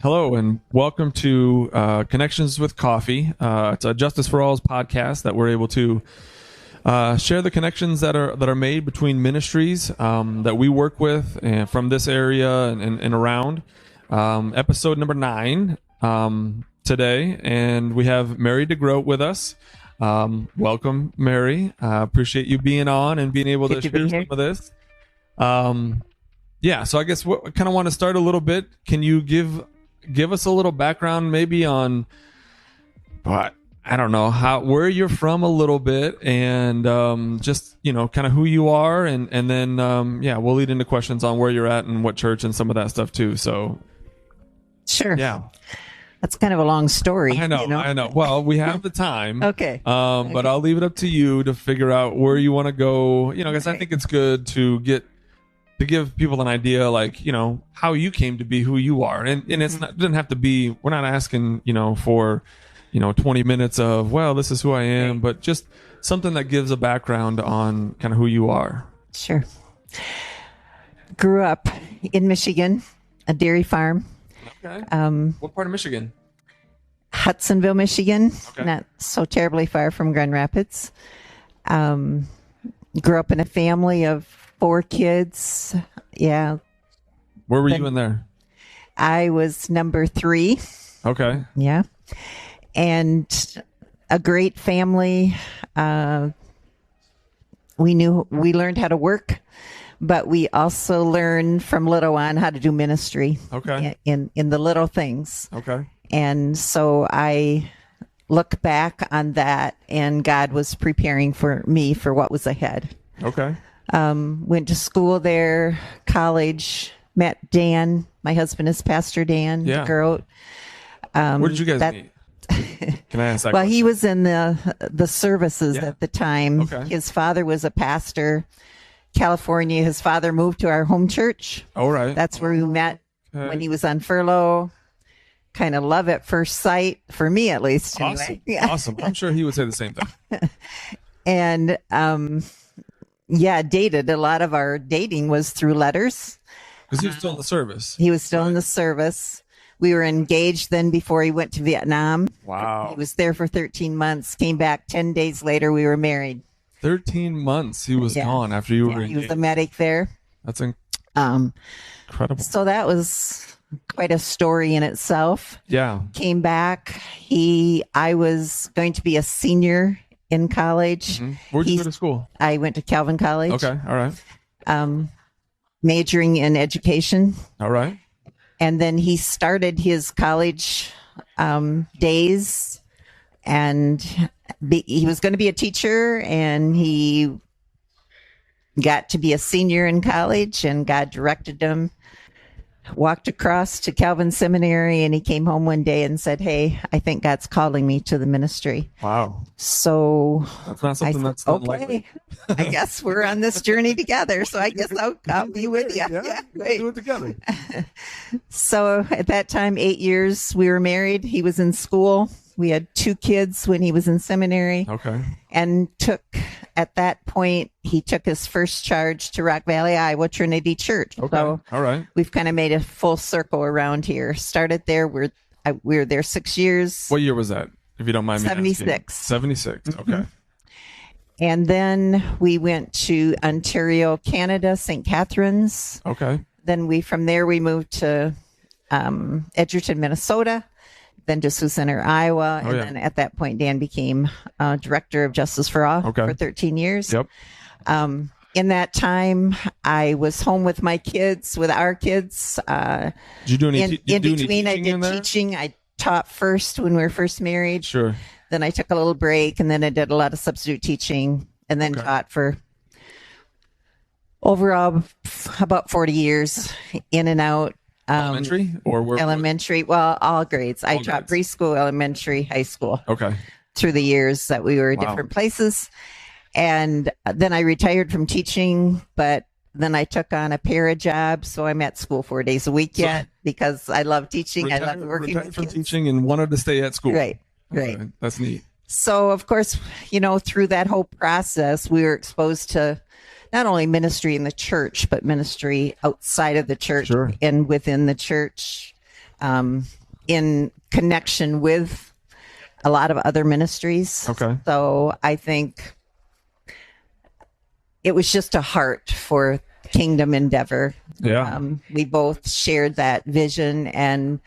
Hello and welcome to Connections with Coffee. It's a Justice for All's podcast that we're able to share the connections that are made between ministries that we work with and from this area and around. Episode number 9 today, and we have Mary DeGroot with us. Welcome, Mary. Appreciate you being on and being able to share some of this. So I guess I kind of want to start a little bit. Can you give us a little background maybe on where you're from a little bit, and just kind of who you are, and then we'll lead into questions on where you're at and what church and some of that stuff too. So sure. Yeah, that's kind of a long story. I know. Well, we have the time. Okay. But I'll leave it up to you to figure out where you want to go, because I think it's good to give people an idea, like, how you came to be who you are. And it's not, it doesn't have to be, we're not asking, for, 20 minutes of, well, this is who I am, but just something that gives a background on kind of who you are. Sure. Grew up in Michigan, a dairy farm. Okay. What part of Michigan? Hudsonville, Michigan. Okay. Not so terribly far from Grand Rapids. Grew up in a family of 4 kids. Yeah. Where were you in there? I was number 3. Okay. Yeah. And a great family. We learned how to work, but we also learned from little on how to do ministry. Okay. In the little things. Okay. And so I look back on that, and God was preparing for me for what was ahead. Okay. Went to school there, college, met Dan. My husband is Pastor Dan DeGroot. Where did you guys meet? Can I ask that Well, question? he was in the services at the time. Okay. His father was a pastor, California. His father moved to our home church. All right. That's where we met when he was on furlough. Kind of love at first sight, for me at least. Awesome. Anyway. Yeah. Awesome. I'm sure he would say the same thing. And dated. A lot of our dating was through letters. Because he was still in the service. He was still in the service. We were engaged then before he went to Vietnam. Wow. He was there for 13 months, came back 10 days later. We were married. 13 months he was gone after you were engaged. He was a medic there. That's incredible. So that was quite a story in itself. Yeah. Came back. I was going to be a senior in college. Mm-hmm. Where'd you go to school? I went to Calvin College. Okay. All right. Majoring in education. All right. And then he started his college days, and he was going to be a teacher, and he got to be a senior in college, and God directed him, walked across to Calvin Seminary, and he came home one day and said, "Hey, I think God's calling me to the ministry." Wow. So that's not something that's unlikely. I guess we're on this journey together. So I guess I'll be with you. Yeah, do it together. So at that time, 8 years, we were married. He was in school. We had 2 kids when he was in seminary. Okay. And at that point, he took his first charge to Rock Valley, Iowa, Trinity Church. Okay. So all right. We've kind of made a full circle around here. Started there. We were there 6 years. What year was that, if you don't mind me 76. asking? 76. Okay. Mm-hmm. And then we went to Ontario, Canada, St. Catharines. Okay. Then from there we moved to Edgerton, Minnesota, then to Sioux Center, Iowa. Then at that point, Dan became director of Justice for All for 13 years. Yep. In that time, I was home with my kids, with our kids. Did you do any in between, I did teaching. I taught first when we were first married. Sure. Then I took a little break, and then I did a lot of substitute teaching, and then taught for overall about 40 years, in and out. Elementary or where? Elementary. Well, all grades. I taught preschool, elementary, high school. Okay. Through the years that we were different places. And then I retired from teaching, but then I took on a para job. So I'm at school 4 days a week because I love teaching. I love working with from kids. teaching and wanted to stay at school. Right. Okay. That's neat. So, of course, through that whole process, we were exposed to not only ministry in the church, but ministry outside of the church and within the church. in connection with a lot of other ministries. Okay. So I think it was just a heart for kingdom endeavor. Yeah. We both shared that vision, and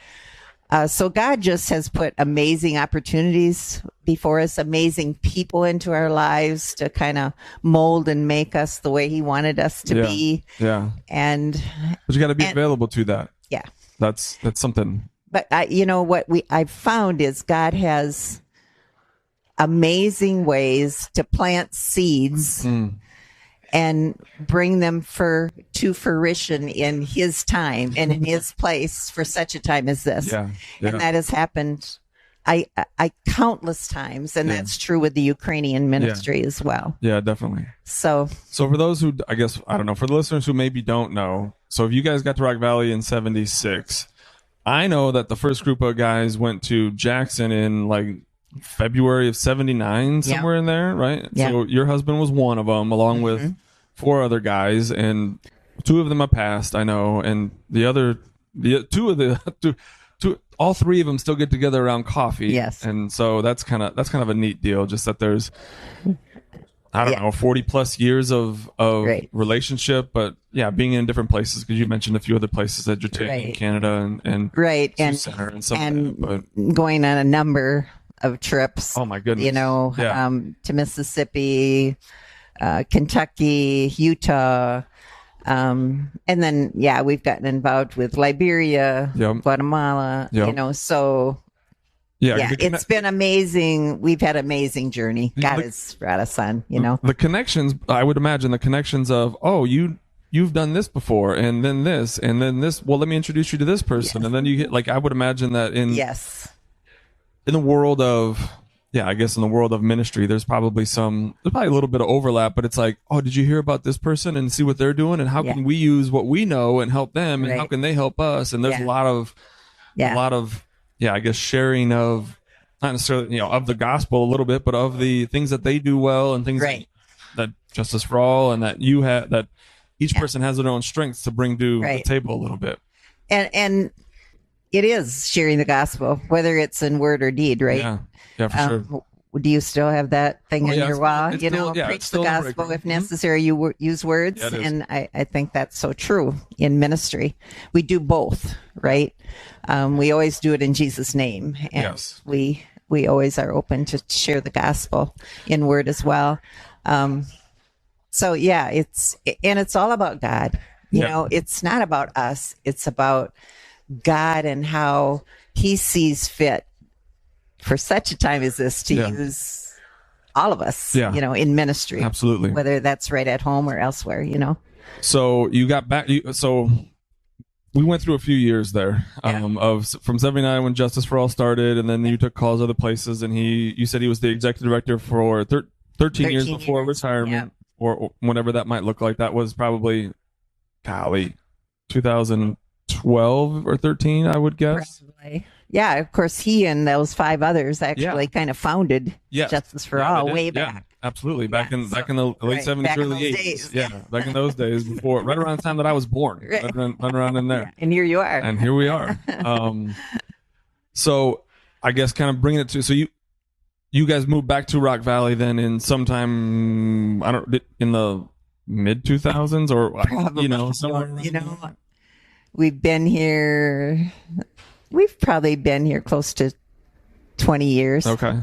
so God just has put amazing opportunities before us, amazing people into our lives to kind of mold and make us the way He wanted us to be. Yeah. But you got to be available to that. Yeah. That's something. But what I've found is God has amazing ways to plant seeds and bring them to fruition in His time and in His place for such a time as this. Yeah. And that has happened I countless times, and that's true with the Ukrainian ministry as well. Yeah, definitely. So for those who, I don't know, for the listeners who maybe don't know, so if you guys got to Rock Valley in 76, I know that the first group of guys went to Jackson in like February of 79, somewhere in there, right? Yeah. So your husband was one of them, along with 4 other guys, and 2 of them have passed, I know, and all 3 of them still get together around coffee. Yes. And so that's kind of a neat deal, just that there's, I don't know, 40 plus years of relationship, but being in different places, because you mentioned a few other places that you're taking in Canada and Center and stuff like that, but going on a number of trips. Oh my goodness. To Mississippi, Kentucky, Utah, and then we've gotten involved with Liberia, Guatemala, so it's been amazing. We've had an amazing journey. God has brought us on, the connections, I would imagine the connections of, you've done this before, and then this, and then this, well, let me introduce you to this person. And then you get, I would imagine that in the world of, I guess in the world of ministry, there's probably a little bit of overlap, but it's like, did you hear about this person and see what they're doing? And how can we use what we know and help them? And how can they help us? And there's a lot of, I guess sharing of, not necessarily, of the gospel a little bit, but of the things that they do well and things that Justice for All and that you have, that each person has their own strengths to bring to the table a little bit. And it is sharing the gospel, whether it's in word or deed, right? Yeah, for sure. Do you still have that thing in your wall? Preach the gospel if necessary. You use words, and I think that's so true in ministry. We do both, right? We always do it in Jesus' name, and we always are open to share the gospel in word as well. It's all about God. It's not about us. It's about God and how He sees fit for such a time as this to use all of us, in ministry. Absolutely. Whether that's right at home or elsewhere, So you got back, so we went through a few years there from 79 when Justice for All started, and then you took calls other places, and you said he was the executive director for 13 years before retirement, or whenever that might look like. That was probably, 2012 or 13, I would guess. Probably. Yeah, of course, he and those 5 others actually kind of founded Justice for All way back. Absolutely, back in the late 70s, early 80s. Back in those days, before, right around the time that I was born, running around in there. And here you are. And here we are. So I guess kind of bringing it to, so you guys moved back to Rock Valley then in sometime, in the mid 2000s or probably, somewhere. We've probably been here close to 20 years. Okay.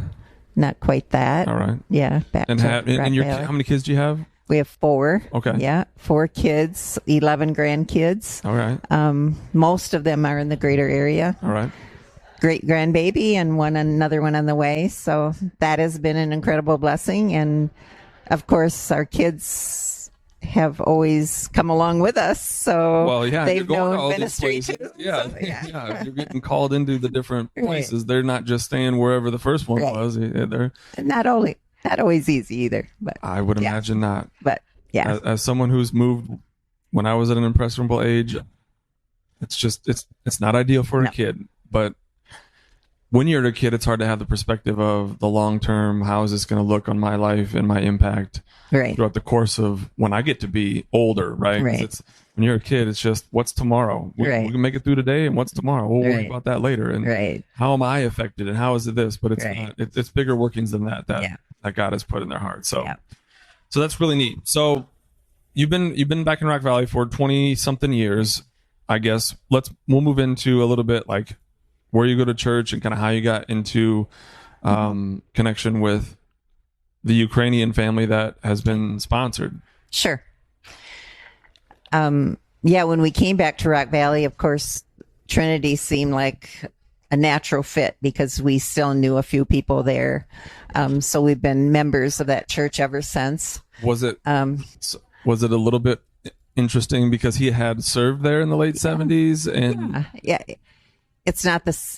Not quite that. All right. Yeah. And how many kids do you have? We have 4. Okay. Yeah. 4 kids, 11 grandkids. All right. Most of them are in the greater area. All right. Great grandbaby and another one on the way. So that has been an incredible blessing. And of course, our kids have always come along with us, so they've known ministry too. If you're getting called into the different places, they're not just staying wherever the first one was. They're not always easy either, but I would imagine not. But as someone who's moved when I was at an impressionable age, it's not ideal for a kid, but when you're a kid, it's hard to have the perspective of the long term. How is this going to look on my life and my impact throughout the course of when I get to be older, right? Right. It's, when you're a kid, it's just what's tomorrow. We can make it through today, and what's tomorrow? We'll worry about that later. And how am I affected, and how is it this? But it's not, it's bigger workings than that God has put in their heart. So so that's really neat. So you've been back in Rock Valley for 20 something years, I guess. We'll move into a little bit like where you go to church and kind of how you got into connection with the Ukrainian family that has been sponsored. Sure. When we came back to Rock Valley, of course, Trinity seemed like a natural fit because we still knew a few people there. So we've been members of that church ever since. Was it a little bit interesting because he had served there in the late 70s? And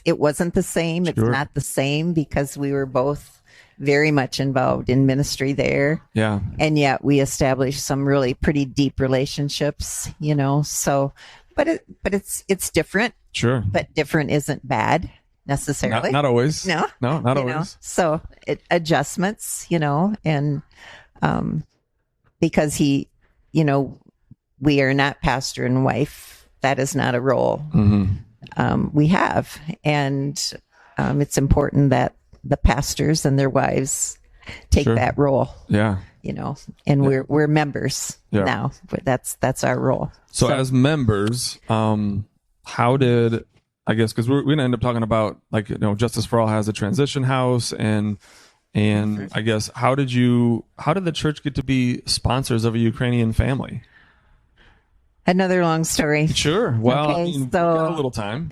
it wasn't the same. It's not the same because we were both very much involved in ministry there. Yeah. And yet we established some really pretty deep relationships, so, but it's different. Sure. But different isn't bad necessarily. Not always. No, not always. So adjustments, and, because we are not pastor and wife. That is not a role we have. And, it's important that the pastors and their wives take that role. Yeah. And we're members now, but that's our role. So as members, how did, I guess, because we're going to end up talking about Justice for All has a transition house and I guess, how did the church get to be sponsors of a Ukrainian family? Another long story. Sure. Well, okay, we got a little time.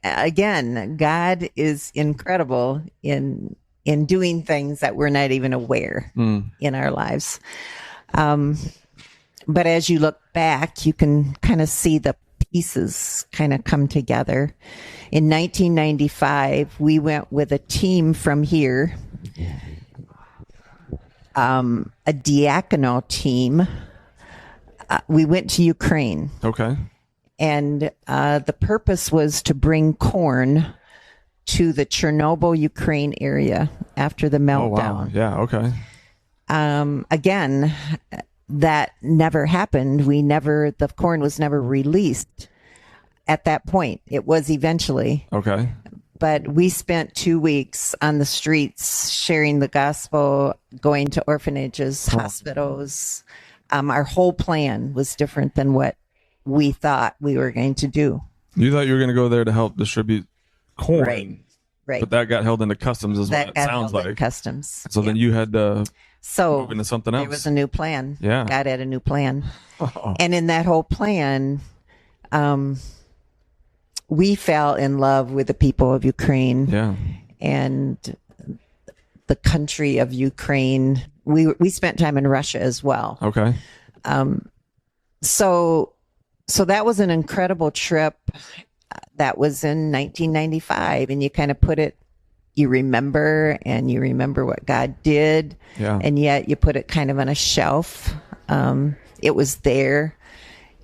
Again, God is incredible in doing things that we're not even aware in our lives. But as you look back, you can kind of see the pieces kind of come together. In 1995, we went with a team from here, a diaconal team. We went to Ukraine. Okay. And the purpose was to bring corn to the Chernobyl, Ukraine area after the meltdown. Oh, wow. Yeah, okay. Again, that never happened. The corn was never released at that point. It was eventually. Okay. But we spent 2 weeks on the streets sharing the gospel, going to orphanages, hospitals. Our whole plan was different than what we thought we were going to do. You thought you were going to go there to help distribute corn. Right. But that got held into customs is what it sounds like. Customs. So then you had to move into something else. There was a new plan. Yeah. God had a new plan. Oh. And in that whole plan, we fell in love with the people of Ukraine. Yeah. And the country of Ukraine. We spent time in Russia as well. Okay. So that was an incredible trip. That was in 1995, and you kind of you remember what God did, and yet you put it kind of on a shelf. It was there,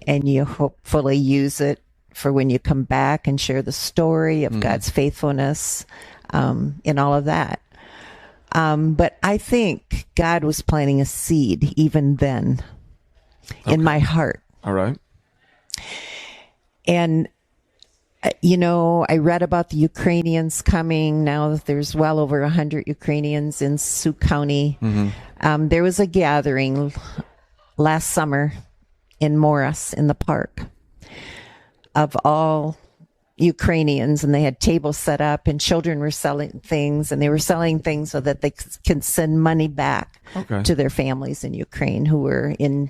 and you hopefully use it for when you come back and share the story of God's faithfulness in all of that. But I think God was planting a seed even then in my heart. All right. And, I read about the Ukrainians coming. Now there's well over 100 Ukrainians in Sioux County. Mm-hmm. There was a gathering last summer in Morris in the park of all Ukrainians, and they had tables set up and children were selling things, and they were selling things so that they can send money back to their families in Ukraine who were in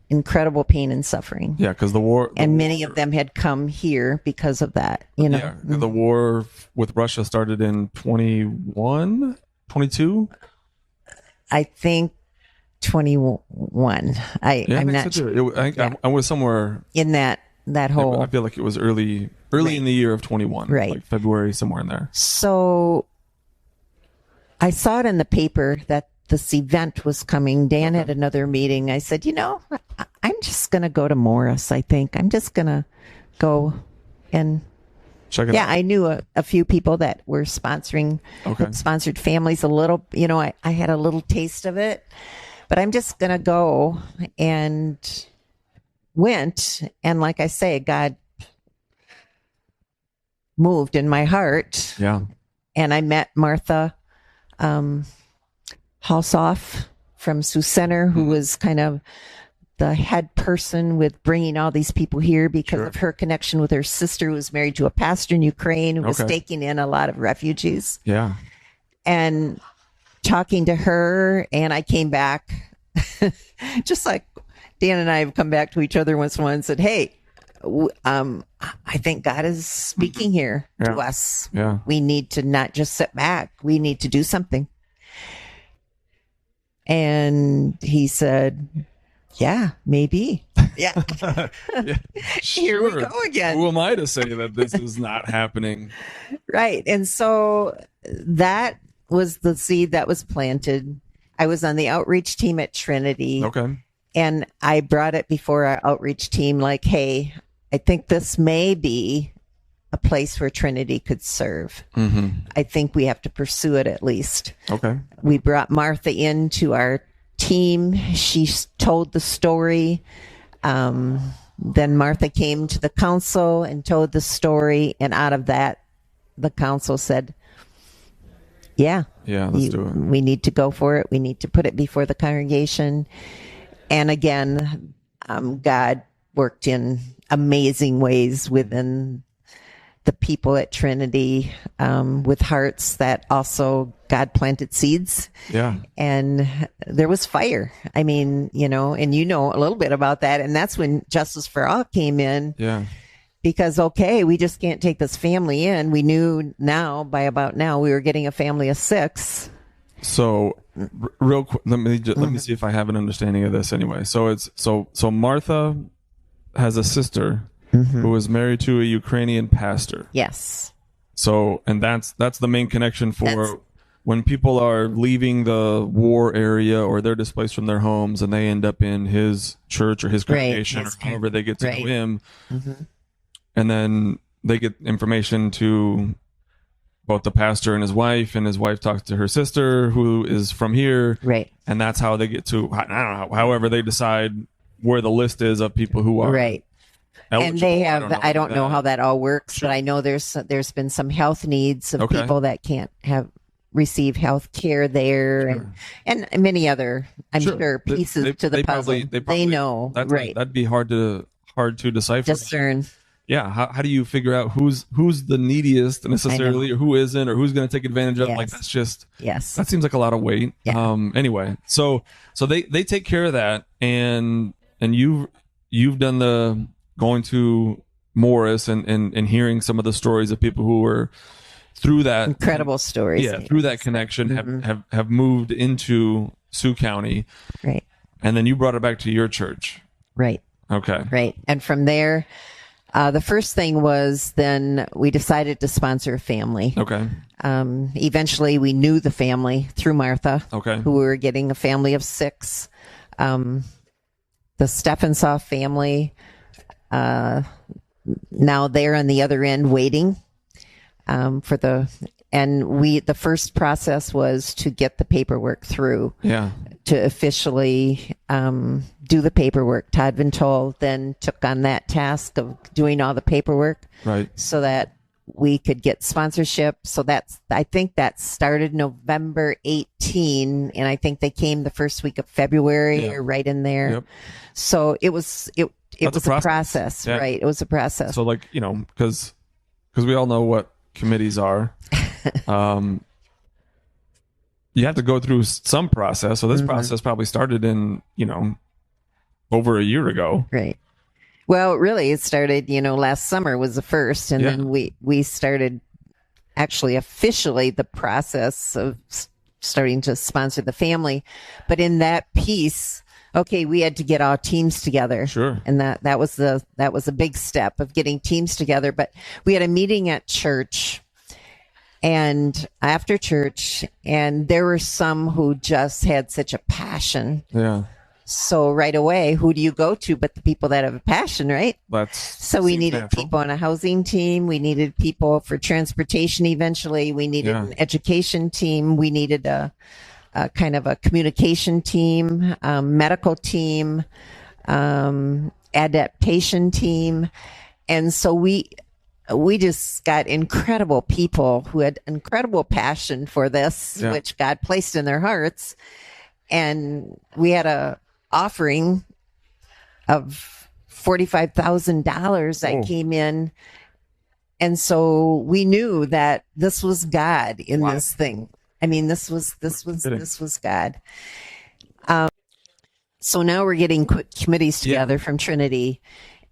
incredible pain and suffering. Yeah, because the war... And many of them had come here because of that, Yeah, the war with Russia started in 21, 22? I think 21. I'm not sure. I was somewhere... In that whole... I feel like it was early in the year of 21. Right. Like February, somewhere in there. So I saw it in the paper that this event was coming. Dan had another meeting. I said, I'm just going to go to Morris, I think. I'm just going to go and check it Yeah, out. I knew a few people that were sponsored families a little, I had a little taste of it, but I'm just going to go, and went. And like I say, God moved in my heart. Yeah. And I met Martha Halsoff from Sioux Center, who was kind of the head person with bringing all these people here because of her connection with her sister, who was married to a pastor in Ukraine, who was taking in a lot of refugees. Yeah. And talking to her, and I came back, just like Dan and I have come back to each other once in a while and said, hey, I think God is speaking here to us. Yeah. We need to not just sit back. We need to do something. And he said, yeah, maybe. Yeah. Here we go again. Who am I to say that this is not happening? Right. And so that was the seed that was planted. I was on the outreach team at Trinity. Okay. And I brought it before our outreach team, like, hey, I think this may be a place where Trinity could serve. Mm-hmm. I think we have to pursue it at least. Okay. We brought Martha into our team. She told the story. Then Martha came to the council and told the story. And out of that, the council said, yeah, let's do it. We need to go for it. We need to put it before the congregation. And again, God worked in amazing ways within the people at Trinity, with hearts that also God planted seeds. Yeah. And there was fire. I mean, and a little bit about that. And that's when Justice for All came in. Yeah. Because, we just can't take this family in. We knew by about now we were getting a family of 6. So real quick, let me see if I have an understanding of this anyway. So it's so Martha has a sister who is married to a Ukrainian pastor. Yes. So, and that's the main connection for when people are leaving the war area or they're displaced from their homes and they end up in his church or his congregation or however they get to know him. Mm-hmm. And then they get information to both the pastor and his wife talks to her sister who is from here. Right. And that's how they get to, I don't know, however they decide where the list is of people who are. Right. eligible. And they have, I don't know that. how that all works, but I know there's been some health needs of people that can't receive health care there and many other, I'm sure, pieces to the puzzle. They know. That'd be hard to decipher. Discern. Yeah. How do you figure out who's the neediest necessarily or who isn't or who's going to take advantage of? Like, that's just, that seems like a lot of weight. Yeah. Anyway, so they take care of that and you've done the going to Morris and hearing some of the stories of people who were through that incredible stories. Yeah. Through that connection have moved into Sioux County. Right. And then you brought it back to your church. Right. Okay. Right. And from there, the first thing was then we decided to sponsor a family. Okay. Eventually, we knew the family through Martha. Okay. Who were getting a family of 6. The Stephensoff family. Now they're on the other end waiting the first process was to get the paperwork through. Yeah. To officially do the paperwork. Todd Ventol then took on that task of doing all the paperwork. Right. So that we could get sponsorship. So I think that started November 18, and I think they came the first week of February or right in there. Yep. So it was a process. Yeah. Right? It was a process. So because we all know what committees are. You have to go through some process. So this process probably started in, over a year ago. Right. Well, really, it started, last summer was the first. And then we started actually officially the process of starting to sponsor the family. But in that piece, we had to get our teams together. Sure. And that was a big step of getting teams together. But we had a meeting at church. And after church, and there were some who just had such a passion So right away, who do you go to but the people that have a passion, right? So we needed natural. people on a housing team. We needed people for transportation eventually. We needed an education team. We needed a kind of a communication team, medical team, adaptation team. And so we just got incredible people who had incredible passion for this, which God placed in their hearts. And we had a offering of $45,000 that came in. And so we knew that this was God in this thing. I mean, this was God. So now we're getting committees together from Trinity,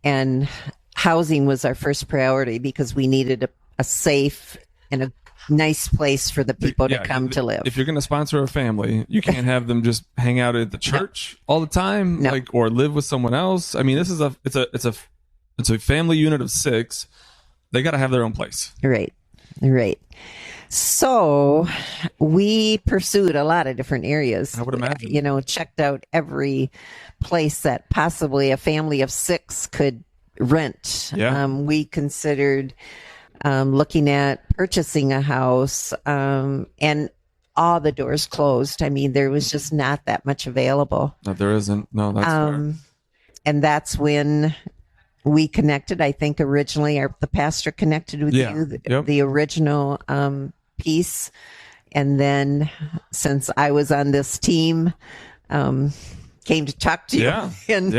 and housing was our first priority because we needed a safe and a nice place for the people to come to live. If you're going to sponsor a family, you can't have them just hang out at the church all the time, like, or live with someone else. I mean, this is it's a family unit of 6. They got to have their own place. Right. So we pursued a lot of different areas. I would imagine. Checked out every place that possibly a family of 6 could rent. We considered looking at purchasing a house, and all the doors closed. I mean, there was just not that much available. No, there isn't. No, that's fair. And that's when we connected. I think originally the pastor connected with you, the original piece. And then since I was on this team, came to talk to you. And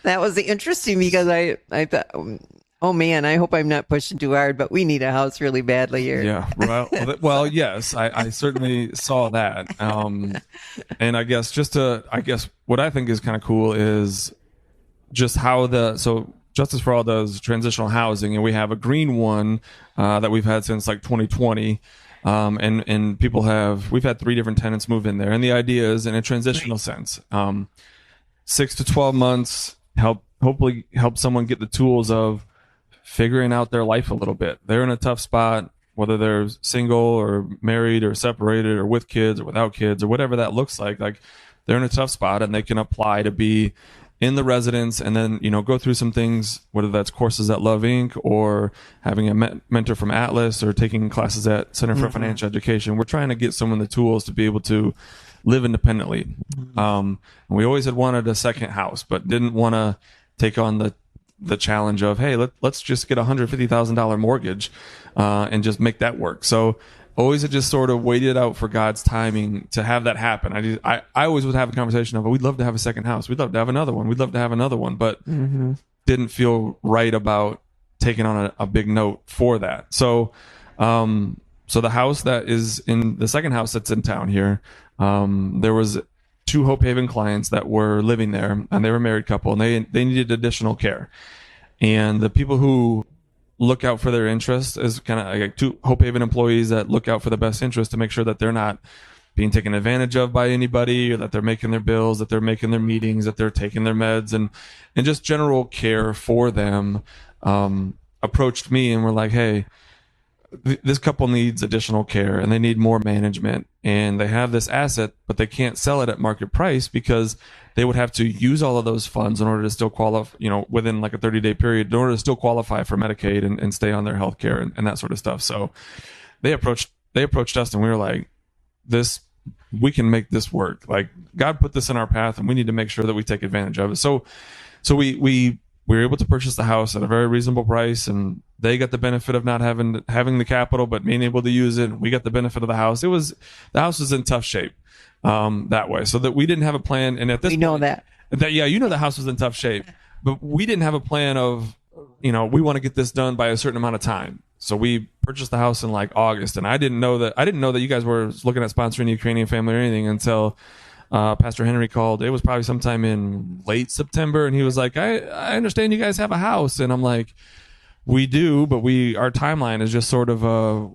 that was interesting because I thought, oh man, I hope I'm not pushing too hard, but we need a house really badly here. Yeah. Well, yes, I certainly saw that. And I guess what I think is kind of cool is just how Justice for All does transitional housing, and we have a green one that we've had since like 2020. And we've had 3 different tenants move in there. And the idea is in a transitional sense, 6 to 12 months, hopefully help someone get the tools of figuring out their life a little bit. They're in a tough spot, whether they're single or married or separated or with kids or without kids or whatever that looks like they're in a tough spot, and they can apply to be in the residence and then, go through some things, whether that's courses at Love Inc. or having a mentor from Atlas or taking classes at Center for Financial Education. We're trying to get someone the tools to be able to live independently. We always had wanted a second house, but didn't want to take on the challenge of, hey, let's just get $150,000 mortgage and just make that work. So always had just sort of waited out for God's timing to have that happen. I always would have a conversation of, we'd love to have a second house. We'd love to have another one. We'd love to have another one, but didn't feel right about taking on a big note for that. So the house that is in the second house that's in town here, there was 2 Hope Haven clients that were living there, and they were a married couple, and they needed additional care. And the people who look out for their interests is kind of like 2 Hope Haven employees that look out for the best interest to make sure that they're not being taken advantage of by anybody, or that they're making their bills, that they're making their meetings, that they're taking their meds, and just general care for them, approached me and were like, hey, this couple needs additional care and they need more management, and they have this asset, but they can't sell it at market price because they would have to use all of those funds in order to still qualify, within like a 30-day period, in order to still qualify for Medicaid and stay on their health care and that sort of stuff. So they approached us, and we were like, we can make this work. Like, God put this in our path, and we need to make sure that we take advantage of it. So we were able to purchase the house at a very reasonable price, and they got the benefit of not having the capital, but being able to use it. We got the benefit of the house. The house was in tough shape that way, so that we didn't have a plan. And at this, that the house was in tough shape, but we didn't have a plan of, we want to get this done by a certain amount of time. So we purchased the house in like August, and I didn't know that you guys were looking at sponsoring the Ukrainian family or anything until Pastor Henry called. It was probably sometime in late September, and he was like, I understand you guys have a house. And I'm like, we do, but our timeline is just sort of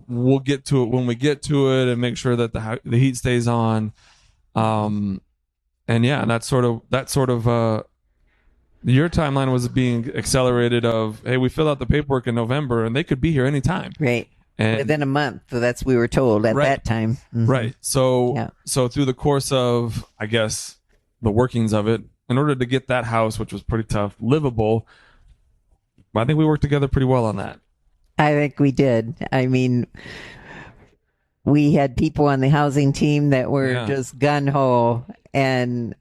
we'll get to it when we get to it, and make sure that the heat stays on. And that's sort of your timeline was being accelerated of, hey, we filled out the paperwork in November, and they could be here anytime. Right. And within a month. So that's we were told at that time. Right. So through the course of, I guess, the workings of it, in order to get that house, which was pretty tough, livable. I think we worked together pretty well on that. I think we did. I mean, we had people on the housing team that were just gun-ho, and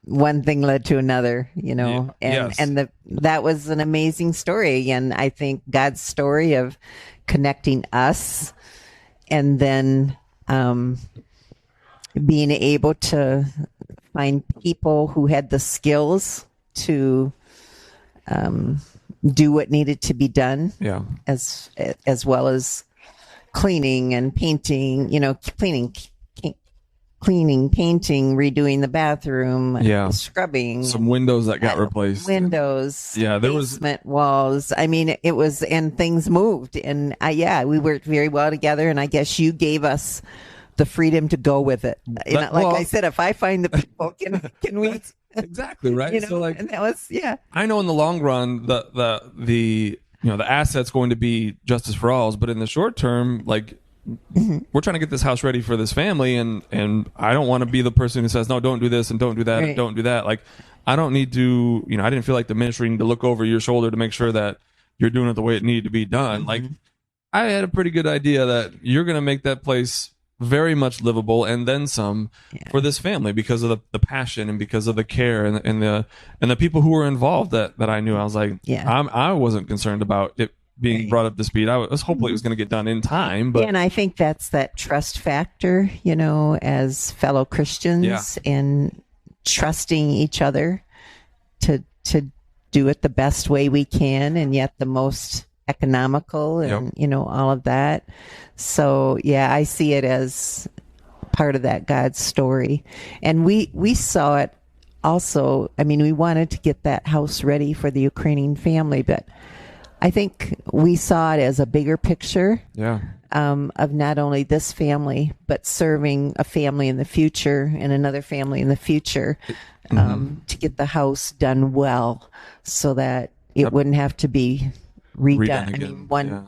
one thing led to another, and that was an amazing story. And I think God's story of connecting us, and then being able to find people who had the skills to do what needed to be done, as well as cleaning and painting, cleaning, painting, redoing the bathroom, scrubbing. Some windows that got replaced. Windows. Yeah, there was basement walls. I mean, it was, and things moved. And we worked very well together. And I guess you gave us the freedom to go with it. I said, if I find the people, can we? Exactly, right? So and that was, I know in the long run, the asset's going to be Justice for All, but in the short term, we're trying to get this house ready for this family, and I don't want to be the person who says, no, don't do this and don't do that and don't do that. I don't need to, I didn't feel like the ministry needed to look over your shoulder to make sure that you're doing it the way it needed to be done. I had a pretty good idea that you're going to make that place very much livable and then some for this family, because of the passion and because of the care and the people who were involved that I knew. I was like, I wasn't concerned about it being brought up to speed. I was hopefully it was going to get done in time. But and I think that's that trust factor, as fellow Christians, and trusting each other to do it the best way we can, and yet the most economical, and all of that. So I see it as part of that God story. And we saw it also. I mean, we wanted to get that house ready for the Ukrainian family, but I think we saw it as a bigger picture of not only this family, but serving a family in the future and another family in the future, to get the house done well, so that it wouldn't have to be redone. I mean,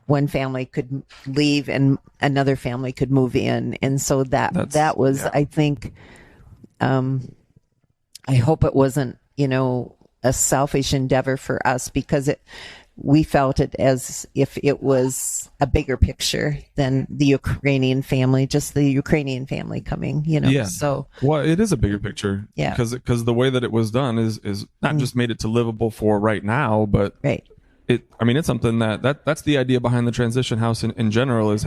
one family could leave and another family could move in, and so that was, I think, I hope it wasn't, a selfish endeavor for us, because we felt it as if it was a bigger picture than the Ukrainian family, just the Ukrainian family coming, So, well, it is a bigger picture, because the way that it was done is not just made it to livable for right now, but it's something that's the idea behind the transition house in general is,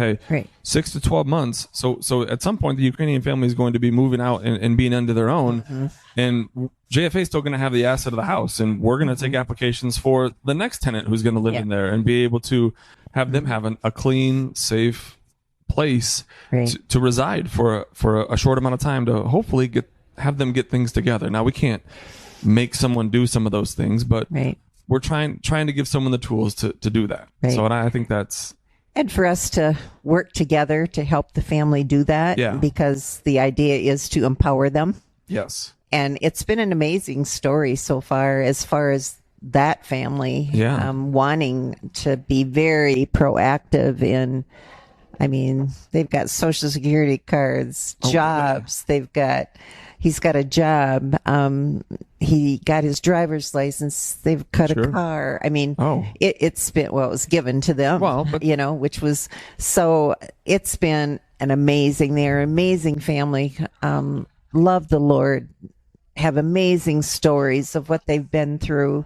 6 to 12 months. So at some point the Ukrainian family is going to be moving out and being under their own, and JFA is still going to have the asset of the house, and we're going to take applications for the next tenant who's going to live in there, and be able to have them have a clean, safe place to reside for a short amount of time, to hopefully have them get things together. Now, we can't make someone do some of those things, but we're trying to give someone the tools to do that. So, and I think that's... And for us to work together to help the family do that, because the idea is to empower them. Yes. And it's been an amazing story so far as that family wanting to be very proactive in, they've got Social Security cards, jobs, he's got a job. He got his driver's license. They've cut a car. It's been, it was given to them, which was, so it's been they're an amazing family. Love the Lord, have amazing stories of what they've been through,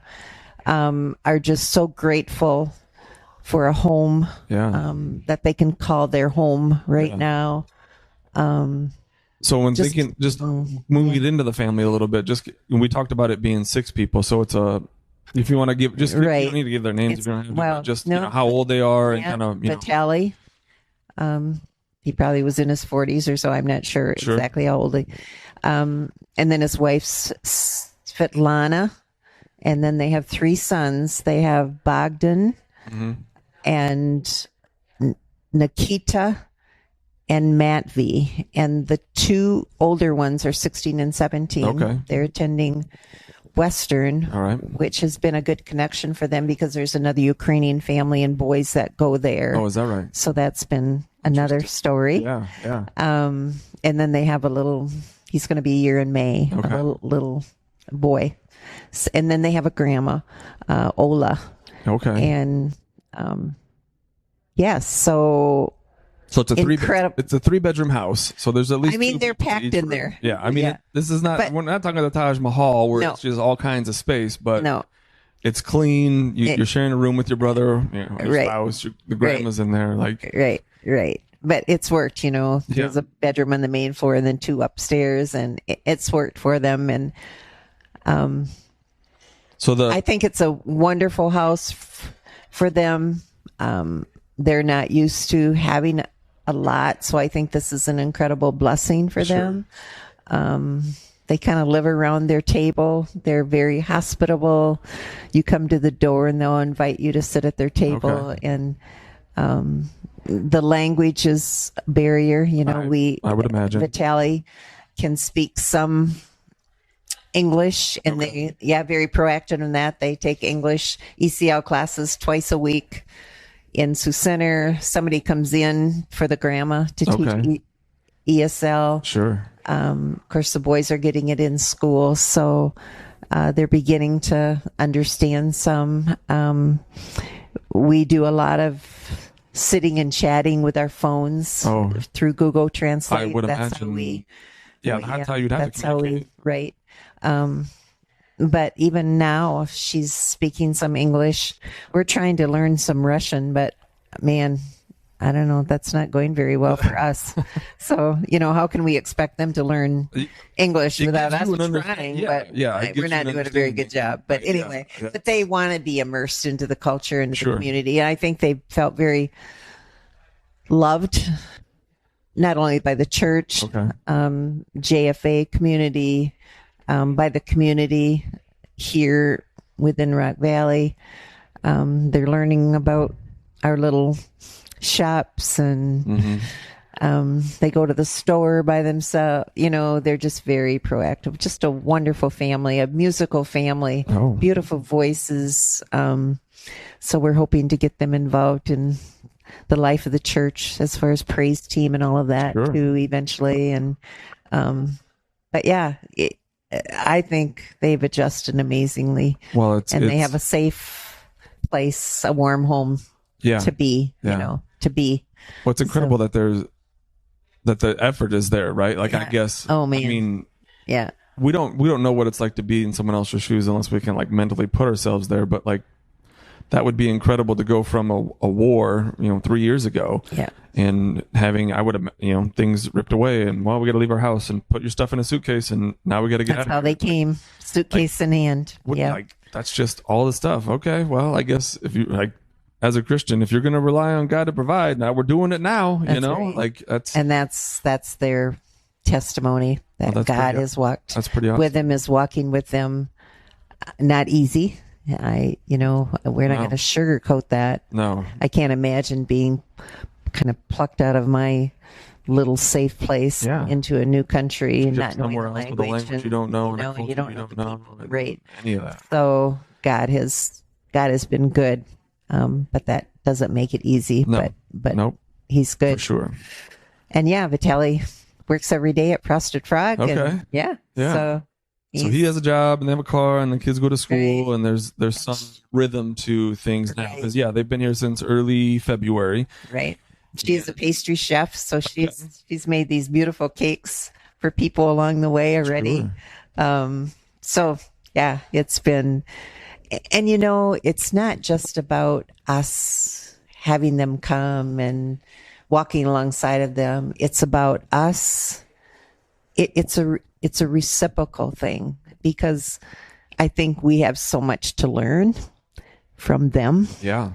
are just so grateful for a home, that they can call their home now. So when thinking, just moving it into the family a little bit, we talked about it being 6 people. So it's if you want to give, you don't need to give their names. If you don't have to, how old they are and kind of, Vitaly, he probably was in his 40s or so. I'm not sure exactly how old and then his wife's Svetlana, and then they have 3 sons. They have Bogdan and Nikita and Matvey, and the 2 older ones are 16 and 17. Okay. They're attending Western, which has been a good connection for them, because there's another Ukrainian family and boys that go there. Oh, is that right? So that's been another story. Yeah. And then they have a little He's going to be a year in May, Okay. a little boy. And then they have a grandma, Ola. Okay. And yes, so it's a incredible. It's a 3-bedroom house. So there's at least. I mean, two they're packed each in room. there. Yeah. I mean, Yeah. this is not. But- We're not talking about the Taj Mahal where No. it's just all kinds of space, but No. it's clean. You're sharing a room with your brother, your Right. spouse, the grandma's in there. Like, Right. But it's worked, There's a bedroom on the main floor and then 2 upstairs, and it's worked for them. And so I think it's a wonderful house for them. They're not used to having a lot, so I think this is an incredible blessing for them. They kind of live around their table. They're very hospitable. You come to the door and they'll invite you to sit at their table. Okay. And the language is a barrier. I would imagine. Vitaly can speak some English, and they very proactive in that. They take English ECL classes twice a week in Sioux Center. Somebody comes in for the grandma to teach ESL. Sure. Of course, the boys are getting it in school, so they're beginning to understand some. We do a lot of sitting and chatting with our phones through Google Translate. I would that's imagine. How That's how you'd have that's to how communicate. right. But even now, she's speaking some English. We're trying to learn some Russian, but man, I don't know. That's not going very well for us. So, how can we expect them to learn English without us trying? But we're not doing a very good job. But anyway, but they want to be immersed into the culture, into the community. And I think they felt very loved, not only by the church, JFA community, by the community here within Rock Valley. They're learning about our little shops, and they go to the store by themselves. They're just very proactive. Just a wonderful family, a musical family, beautiful voices. So we're hoping to get them involved in the life of the church as far as praise team and all of that too, eventually. And but yeah, I think they've adjusted amazingly. Well, they have a safe place, a warm home to be, to be. Well, it's incredible that the effort is there, right? Like, I guess, oh man, I mean, yeah, we don't know what it's like to be in someone else's shoes unless we can like mentally put ourselves there. But like, that would be incredible to go from a war, 3 years ago, and having, things ripped away, and we got to leave our house and put your stuff in a suitcase, and now we got to get out of here. That's how they came, suitcase in hand. That's just all the stuff. Okay, well, I guess if you as a Christian, if you're going to rely on God to provide, now we're doing it now. Right. That's their testimony that God has walked. That's pretty awesome. With them, is walking with them. Not easy. We're not going to sugarcoat that. No, I can't imagine being kind of plucked out of my little safe place into a new country and not knowing the language. You don't know. You don't know right? Any of that. So God has been good, but that doesn't make it easy. No. But nope. He's good for sure. And Vitaly works every day at Frosted Frog. Okay. And So he has a job, and they have a car, and the kids go to school, and there's some rhythm to things now. Because they've been here since early February. Right. She's a pastry chef, so she's made these beautiful cakes for people along the way already. Sure. It's been, and it's not just about us having them come and walking alongside of them. It's about us. It's a reciprocal thing, because I think we have so much to learn from them. Yeah.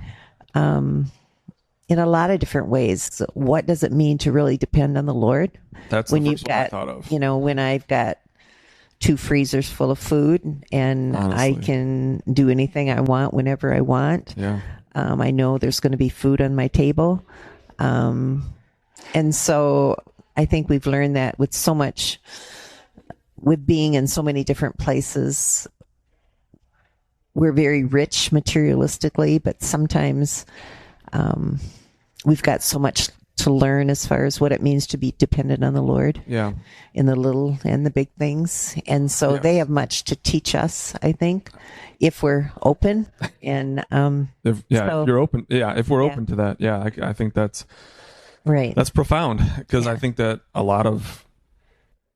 In a lot of different ways. So what does it mean to really depend on the Lord? That's when the you've first one I got, thought of. When I've got 2 freezers full of food, and Honestly. I can do anything I want whenever I want. Yeah. I know there's going to be food on my table. And so I think we've learned that with so much, with being in so many different places. We're very rich materialistically, but sometimes we've got so much to learn as far as what it means to be dependent on the Lord. Yeah. In the little and the big things. And so they have much to teach us, I think, if we're open. And if you're open, if we're open to that, I think that's right. That's profound, because I think that a lot of,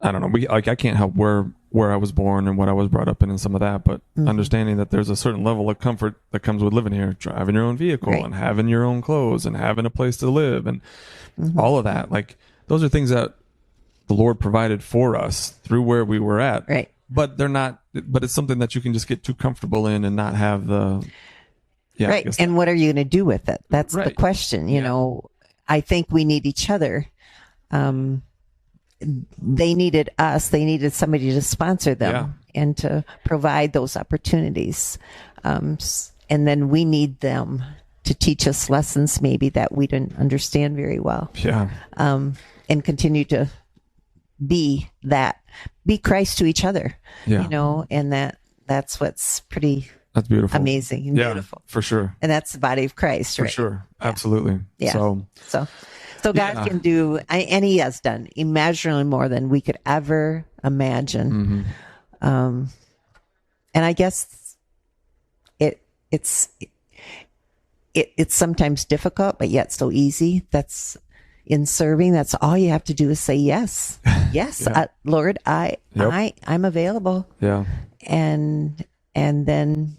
I don't know, I can't help where I was born and what I was brought up in and some of that, but understanding that there's a certain level of comfort that comes with living here, driving your own vehicle and having your own clothes and having a place to live and all of that. Like, those are things that the Lord provided for us through where we were at. Right. But but it's something that you can just get too comfortable in and not have the, right. And what are you going to do with it? That's the question. You know, I think we need each other. They needed us. They needed somebody to sponsor them and to provide those opportunities. And then we need them to teach us lessons maybe that we didn't understand very well. Yeah. And continue to be Christ to each other. Yeah. You know, and that's what's that's beautiful. Amazing and beautiful. For sure. And that's the body of Christ, right? For sure. Absolutely. Yeah. So God can do, and He has done immeasurably more than we could ever imagine. And I guess it's sometimes difficult, but yet so easy. That's in serving. That's all you have to do is say yes, yes, Lord, I'm available. Yeah, and then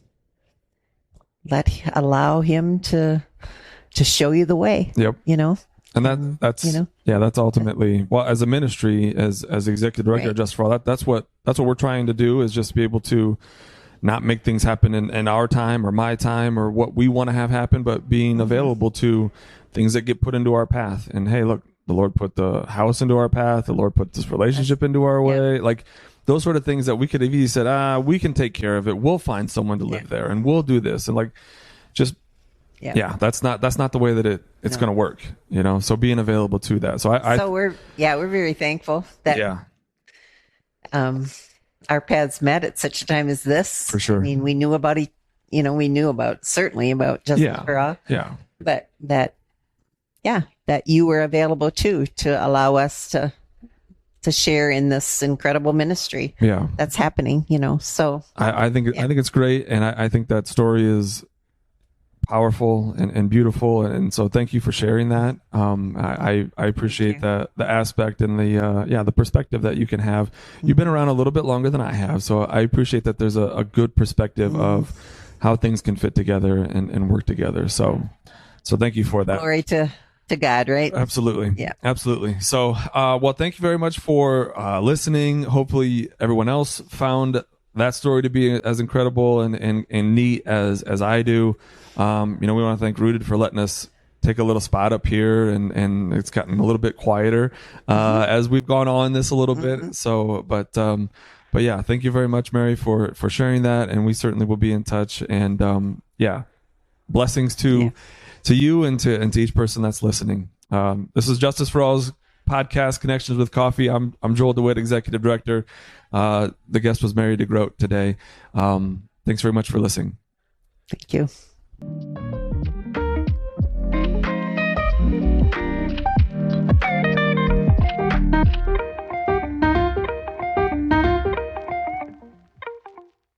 allow Him to show you the way. Yep. You know. And that's that's ultimately, well, as a ministry, as executive director of Just for All, that's what we're trying to do, is just be able to not make things happen in our time or my time or what we want to have happen, but being available to things that get put into our path. And hey, look, the Lord put the house into our path. The Lord put this relationship into our way. Like, those sort of things that we could have easily said, we can take care of it. We'll find someone to live there and we'll do this. And like, just, that's not the way that it's going to work, you know? So being available to that. So we're very thankful that, our paths met at such a time as this. For sure. I mean, we knew about certainly about Justice for All. Yeah. But that you were available too, to allow us to share in this incredible ministry. Yeah. That's happening, you know. So I think it's great, and I think that story is powerful and beautiful, and so thank you for sharing that. I appreciate the aspect and the perspective that you can have. You've been around a little bit longer than I have, so I appreciate that there's a good perspective of how things can fit together and work together. So thank you for that. Glory to God, right? Absolutely. Yeah. Absolutely. So, well, thank you very much for listening. Hopefully everyone else found that story to be as incredible and neat as I do. We want to thank Rooted for letting us take a little spot up here, and it's gotten a little bit quieter as we've gone on this a little bit. So, but yeah, thank you very much, Mary, for sharing that, and we certainly will be in touch. And blessings to you and to each person that's listening. This is Justice for All's podcast, Connections with Coffee. I'm Joel DeWitt, Executive Director. The guest was Mary DeGroot today. Thanks very much for listening. Thank you.